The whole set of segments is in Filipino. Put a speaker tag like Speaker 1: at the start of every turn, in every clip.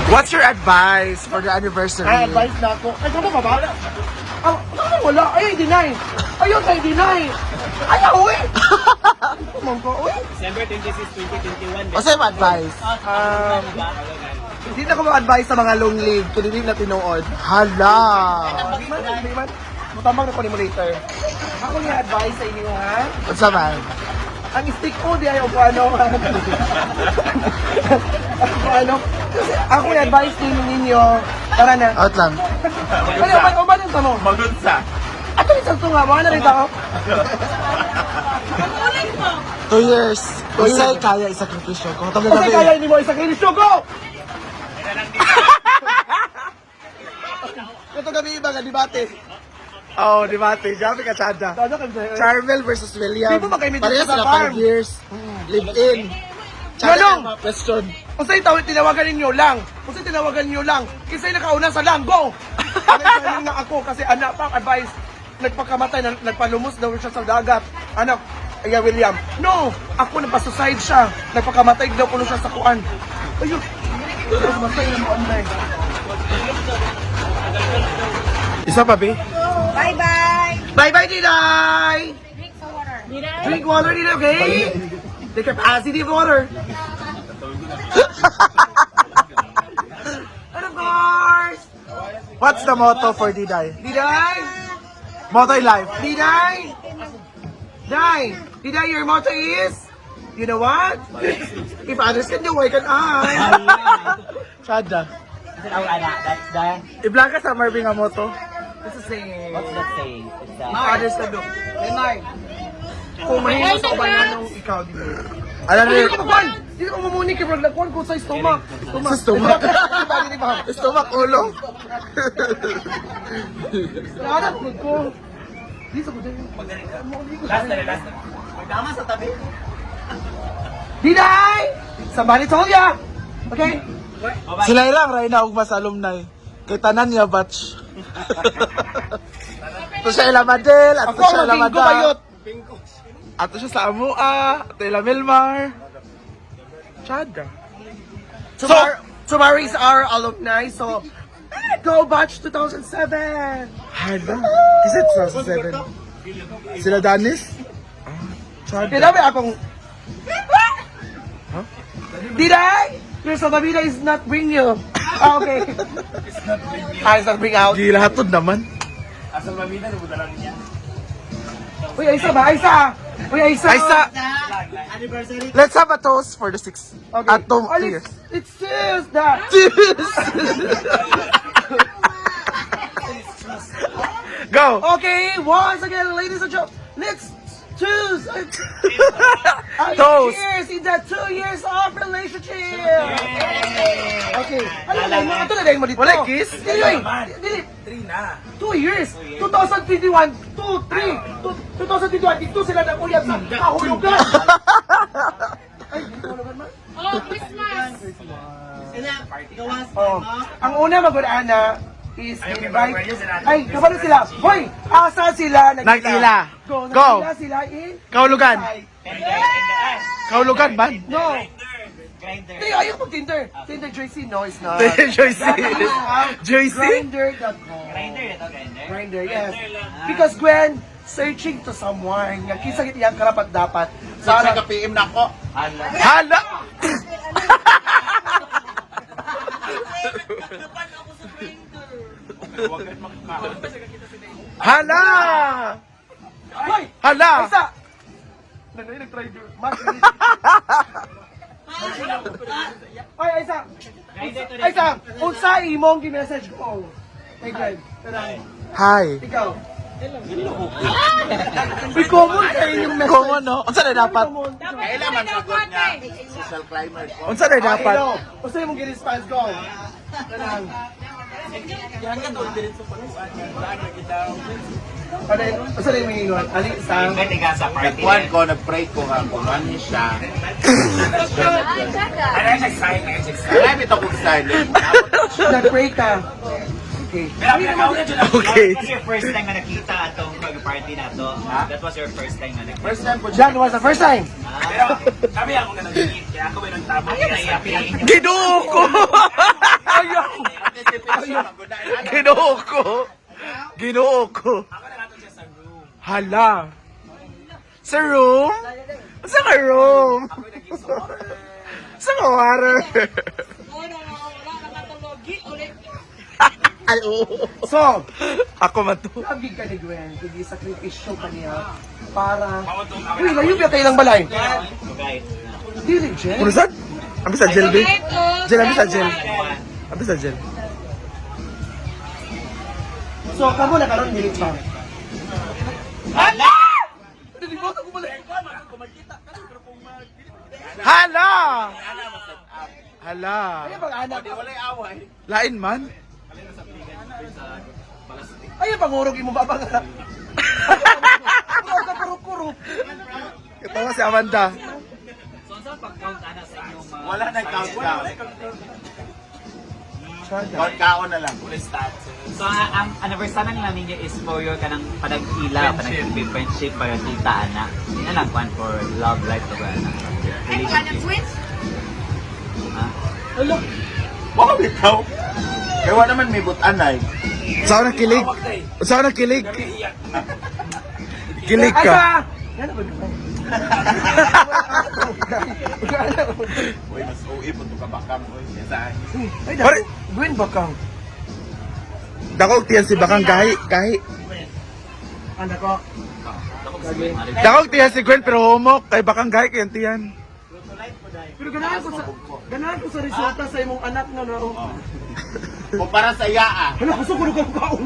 Speaker 1: What's your advice for the anniversary?
Speaker 2: Ay, advice na ako. Ay, kamo ba ba? Wala. Ay, deny. Ayaw tayo deny. Ayaw, uwi. Kumang ko, uwi.
Speaker 3: December 26, 2021.
Speaker 1: What's your advice?
Speaker 2: Hindi na ko mag-advise sa mga long live. Kung hindi na tinuod.
Speaker 1: Hala!
Speaker 2: Hindi man. Matambang na ko ni mo later. Ako yung advice sa inyo, ha?
Speaker 1: What's up, man?
Speaker 2: Ang stick ko, di ayaw ko ano. Ano? Kasi ako yung advice ninyo. Tara na.
Speaker 1: Out lang.
Speaker 2: Ano ba yung tanong?
Speaker 3: Magunsa.
Speaker 2: Ato yung salto nga, mga narita ko.
Speaker 1: 2 years. Usay kaya isakripisyo. Kung ito
Speaker 2: Kasi kaya hindi mo isang kinisyo ko! Ito gabi iba nga, debate.
Speaker 1: Oh, di ba? Grabe ka, Chada.
Speaker 2: Ano ka sa'yo?
Speaker 1: Charmel versus William.
Speaker 2: Di ba magkaimit
Speaker 1: Parehas
Speaker 2: sa
Speaker 1: sila
Speaker 2: farm?
Speaker 1: 5 years. Live-in.
Speaker 2: Manong!
Speaker 1: Question.
Speaker 2: Kung sa'yo tawid, tinawagan ninyo lang. Kung sa'yo tinawagan ninyo lang. Kisa'y nakauna sa lang, go! Ano yung na ako, kasi anak pa, advice, nagpakamatay, nagpalumos daw siya sa dagat. Anak, Aya William, no! Ako nagpasuicide siya. Nagpakamatay daw kuno siya sa kuan. Ayun! Matay na mo, anay.
Speaker 1: Isa pa, be?
Speaker 4: Bye-bye!
Speaker 2: Bye-bye, Diday!
Speaker 4: Drink some water.
Speaker 2: Drink water, Diday, okay? Take a positive water. And of course,
Speaker 1: What's the motto for Diday?
Speaker 2: Diday!
Speaker 1: Motto in life.
Speaker 2: Diday! Diday, your motto is, you know what? If others can do, why can I?
Speaker 1: Chada.
Speaker 3: Is it our anak? That's the...
Speaker 1: I-blank ka sa Marvin nga motto.
Speaker 2: It's the same.
Speaker 3: What's that saying? It's
Speaker 2: If others can do. Kung mahina sa kabayan ng ikaw, di ba?
Speaker 1: Alam niyo,
Speaker 2: Hindi ko mamuni kay Brad Lakuan kung sa stomach.
Speaker 1: sa stomach.
Speaker 2: Di ba?
Speaker 1: Stomach, ulo.
Speaker 2: Nahanap ko. Di sa kuday.
Speaker 3: Last na. Magdama sa tabi.
Speaker 2: Diday! Somebody told ya! Okay?
Speaker 1: Sila ilang ray na ugma sa alumni. Kay tanan niya batch. Ito siya ila Madel, at ito
Speaker 2: Ako,
Speaker 1: siya ila
Speaker 2: maging
Speaker 1: Mada.
Speaker 2: bayot.
Speaker 1: At ito siya sa Amua, at ila Milmar. Chada.
Speaker 2: Tomorrow is our alumni, so go batch 2007!
Speaker 1: Hala. Is it 2007? Sila Danis?
Speaker 2: Kaya
Speaker 1: Chada.
Speaker 2: dami akong... Diday! Your Salvavida is not bring you. Ah, okay. It's not bring out.
Speaker 1: Gila hatod naman.
Speaker 3: Asal mamina, nabuta lang niya.
Speaker 2: Uy, Aisa ba? Aisa! Uy, Aisa!
Speaker 1: Aisa,
Speaker 3: Anniversary.
Speaker 1: let's have a toast for the 6.
Speaker 2: Okay.
Speaker 1: At 2
Speaker 2: Oh,
Speaker 1: years.
Speaker 2: it's serious that.
Speaker 1: Go!
Speaker 2: Okay, once again, ladies and gentlemen, let's choose.
Speaker 1: Toast.
Speaker 2: Cheers in the 2 years of relationship. Okay. Ano na mo? Ito na dahil mo dito.
Speaker 1: Wala kiss?
Speaker 2: Dili. 2 years. 2021, 2, 3. 2021, dito sila nag-uyab sa kahulugan. Ay, kahulugan man?
Speaker 4: Oh, Christmas!
Speaker 2: Oh. Ang una mag-ana is invite. Ay, kapano sila? Hoy! Asa sila?
Speaker 1: Nag-ila.
Speaker 2: Go!
Speaker 1: Go.
Speaker 2: Nag-ila sila in?
Speaker 1: Kahulugan.
Speaker 3: Tender.
Speaker 1: Kahulugan ba?
Speaker 2: No!
Speaker 3: Grinder.
Speaker 2: Hey, ayaw mo Tinder. Tinder JC? No, it's not.
Speaker 1: Joyce. Joyce?
Speaker 2: Grindr.com.
Speaker 3: Grinder ito, grinder.
Speaker 2: Grindr, yes. Because Gwen, searching to someone, nga kisagit iyang karapat dapat. Para ka PM na ako.
Speaker 3: Hala.
Speaker 1: Hala! Hala!
Speaker 2: Hoy!
Speaker 1: Hala!
Speaker 2: Isa! Nag-try do. Hoy, Isa!
Speaker 3: Grinder to
Speaker 2: Isa! Unsa imong gi-message ko? Hey, Gwen. Kanang,
Speaker 1: Hi.
Speaker 2: ikaw. May common kayo yung message.
Speaker 1: Kung ano? Unsa na dapat?
Speaker 4: Kailangan sagot niya.
Speaker 1: Unsa na dapat?
Speaker 2: Unsa imong gi-response ko? Kanang, ano yun? Unsa na imong ingon? Ali, isang...
Speaker 3: Grinder tiga sa party.
Speaker 5: Kuan ko, nag-pray ko nga kung ano siya.
Speaker 3: Ano yung excited?
Speaker 5: Alam ito kung silent.
Speaker 2: Nag-pray ka. Okay.
Speaker 1: Okay.
Speaker 3: That was your first time na nakita atong mag-party na to. That was your first time na nakita.
Speaker 5: First time ko
Speaker 2: That was the first time.
Speaker 3: Pero kami ako na nag-meet. Kaya ako may nagtabo. Ay, naiyapi lang inyo.
Speaker 1: Giduo ko!
Speaker 2: Are
Speaker 1: Binuo ko.
Speaker 3: Ako na nato siya sa room.
Speaker 1: Hala. Sa room? Sa ka room?
Speaker 3: Ako yung naging sa water.
Speaker 1: Sa ka water? Ay, oo.
Speaker 2: So,
Speaker 1: Ako man to.
Speaker 2: nabig ka ni Gwen, hindi sakripisyo ka niya para... Uy, layo ba kayo ng balay?
Speaker 3: So guys,
Speaker 2: Dili, Jen.
Speaker 1: Ano saan? Abi sa gel, be? Gel, abi sa gel. Abi sa gel.
Speaker 2: So, kamo na karon dili pa.
Speaker 1: Hala! Hala!
Speaker 2: Ay, bang anak.
Speaker 1: Lain man?
Speaker 2: Ay, pangurog imo ba bang anak? Puro ka puro-puro.
Speaker 1: Katawa si Amanda.
Speaker 3: so saan pag-count ana sa inyong mga...
Speaker 5: Wala na countdown.
Speaker 2: Sada.
Speaker 5: Countdown na lang.
Speaker 3: So ang anniversary nila ninyo is for your kanang panag-ila, panag-ibig friendship, para kita ana. Yan lang kwan for love life to ba ana.
Speaker 4: Ay, ka ng twins?
Speaker 3: Ha?
Speaker 5: Wow, ikaw. Kaya wala naman may butanay.
Speaker 1: Saan na kilig? Saan na kilig? Kilig ka.
Speaker 2: Asa? Yan ba?
Speaker 5: Uy, mas uwi po ito kabakam. Uy, saan?
Speaker 2: Ay,
Speaker 1: Pare-
Speaker 2: dako. Gwen ba kang?
Speaker 1: Dakog tiyan si Bakang gahi.
Speaker 2: Anak ko.
Speaker 1: Dakog tiyan si Gwen pero homo. Kay Bakang gahi kayan tiyan.
Speaker 2: Pero ganahan ko sa resulta sa imong anak na na.
Speaker 5: Kung para sa iya
Speaker 2: Hala, gusto ko nung kaon.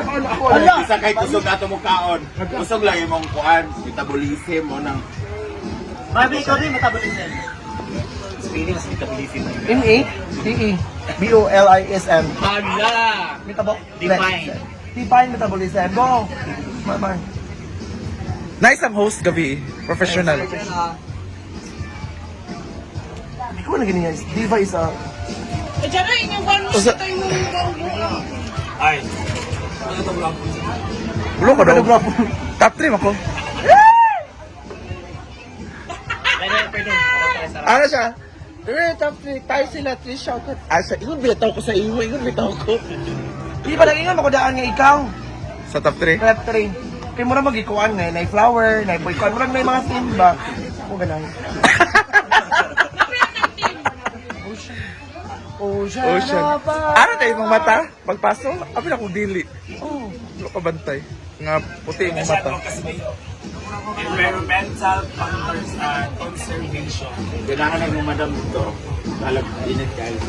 Speaker 2: Anak ko.
Speaker 5: Wala. Isa kay kusog ato mo kaon. Kusog lang imong kuan. Metabolism mo ng...
Speaker 3: Mami, ikaw din metabolism. Spelling is metabolism.
Speaker 2: M-A? D-E. B-O-L-I-S-M.
Speaker 3: Hala!
Speaker 2: Metabol.
Speaker 3: Define.
Speaker 2: Define metabolism. Go. Mama.
Speaker 1: Nice ang host gabi. Professional.
Speaker 2: Hindi ko na ganyan. Diva is a...
Speaker 4: Eh, dyan na, inyong one mo
Speaker 1: Usa-
Speaker 4: sa tayo mong
Speaker 3: Ay.
Speaker 1: Ulo ka daw. Top 3 ako. Ano siya? Pero top 3, tayo sila 3 shoutout. Asa, ingon bitaw ko sa iyo, ingon bitaw ko.
Speaker 2: Di ba nang ingon makudaan nga ikaw?
Speaker 1: Sa top 3?
Speaker 2: Prep 3. Kaya mo na magikuan nga. Na flower, na boycott. Murag may mga team ba? Ako ganang. Ocean.
Speaker 1: Ocean. Ano tayo mong mata? Pagpasok? Abi na kong dili.
Speaker 2: Oh.
Speaker 1: Wala ka bantay. Nga puti mong mata.
Speaker 3: Environmental conservation.
Speaker 5: Kailangan na yung madam dito. Alam, init guys.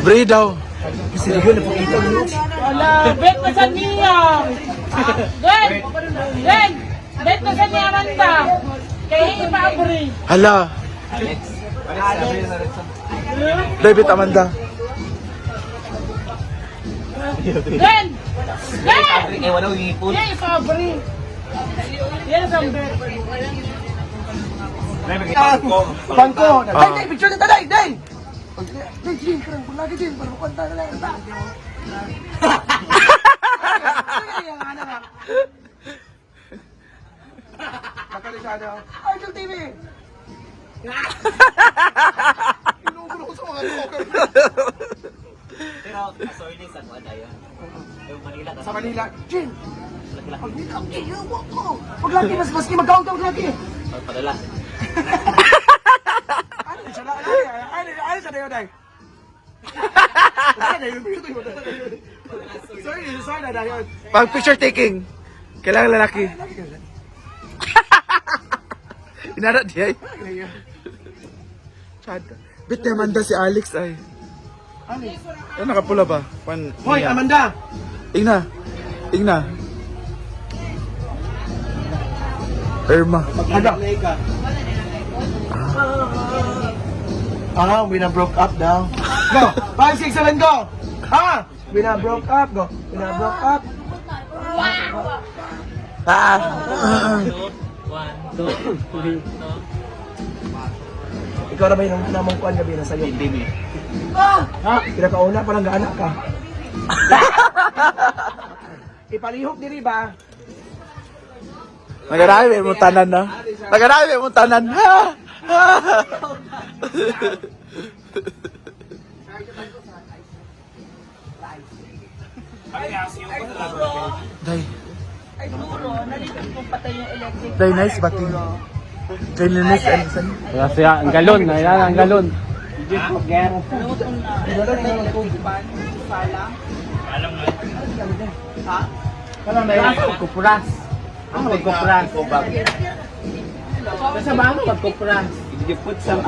Speaker 1: Bray daw.
Speaker 2: Kasi yun na pagkita mo.
Speaker 4: Wala, bet na sa niya. Ben, bet na sa niya Amanda. Kaya iba abri.
Speaker 1: Hala.
Speaker 3: Alex.
Speaker 1: David Amanda.
Speaker 4: Ben! Ben!
Speaker 3: Eh, wala yung ipon.
Speaker 4: Yan, iba abri. Yan ang bet.
Speaker 2: Bangko. Day, day, picture na taday, day! Day, Jim, parang lagi din, parang kanta na lang. Nakalisada. Idol TV! Inugro ko sa mga local.
Speaker 3: Pero, sorry na sa kuwan tayo. Yung Manila.
Speaker 2: Sa Manila, Jim!
Speaker 3: Laki-laki.
Speaker 2: Pag dito, iyawa ko! Pag laki, mas maski mag-count ka, laki!
Speaker 3: Padala.
Speaker 2: Ano siya na? Ano siya na yun, day? Sorry na yun.
Speaker 1: Pag picture taking, kailangan lalaki. Inara di ay. Chad. Bit na Amanda si Alex ay. Ano nakapula ba? Pan.
Speaker 2: Hoy, Amanda!
Speaker 1: Ingna. Ingna. Irma.
Speaker 2: Ada. We na broke up daw. Go! 5, 6, 7, go! Ha? We na broke up, go. We na broke up.
Speaker 1: Ah.
Speaker 3: 1, 2, 3.
Speaker 2: Ikaw na ba yung namang kuhan gabi na sa'yo?
Speaker 3: Hindi mo.
Speaker 2: Ha? Pinakauna pa lang gaanak ka. Ipalihok diri ba?
Speaker 1: Nagarami mo tanan na. Nagarami mo tanan. Ha. Ha. Day.
Speaker 4: Ay, duro. Nalito kung patay yung electric.
Speaker 1: Day, nice bati. Cleanliness and sun.
Speaker 6: Kasi ang galon, ayan ang galon.
Speaker 4: Lutong na. Pan, sala.
Speaker 6: Kalang na yung pagkupuras. Ang pagkupuras. Sa ba ang pagkupuras?
Speaker 3: If you put some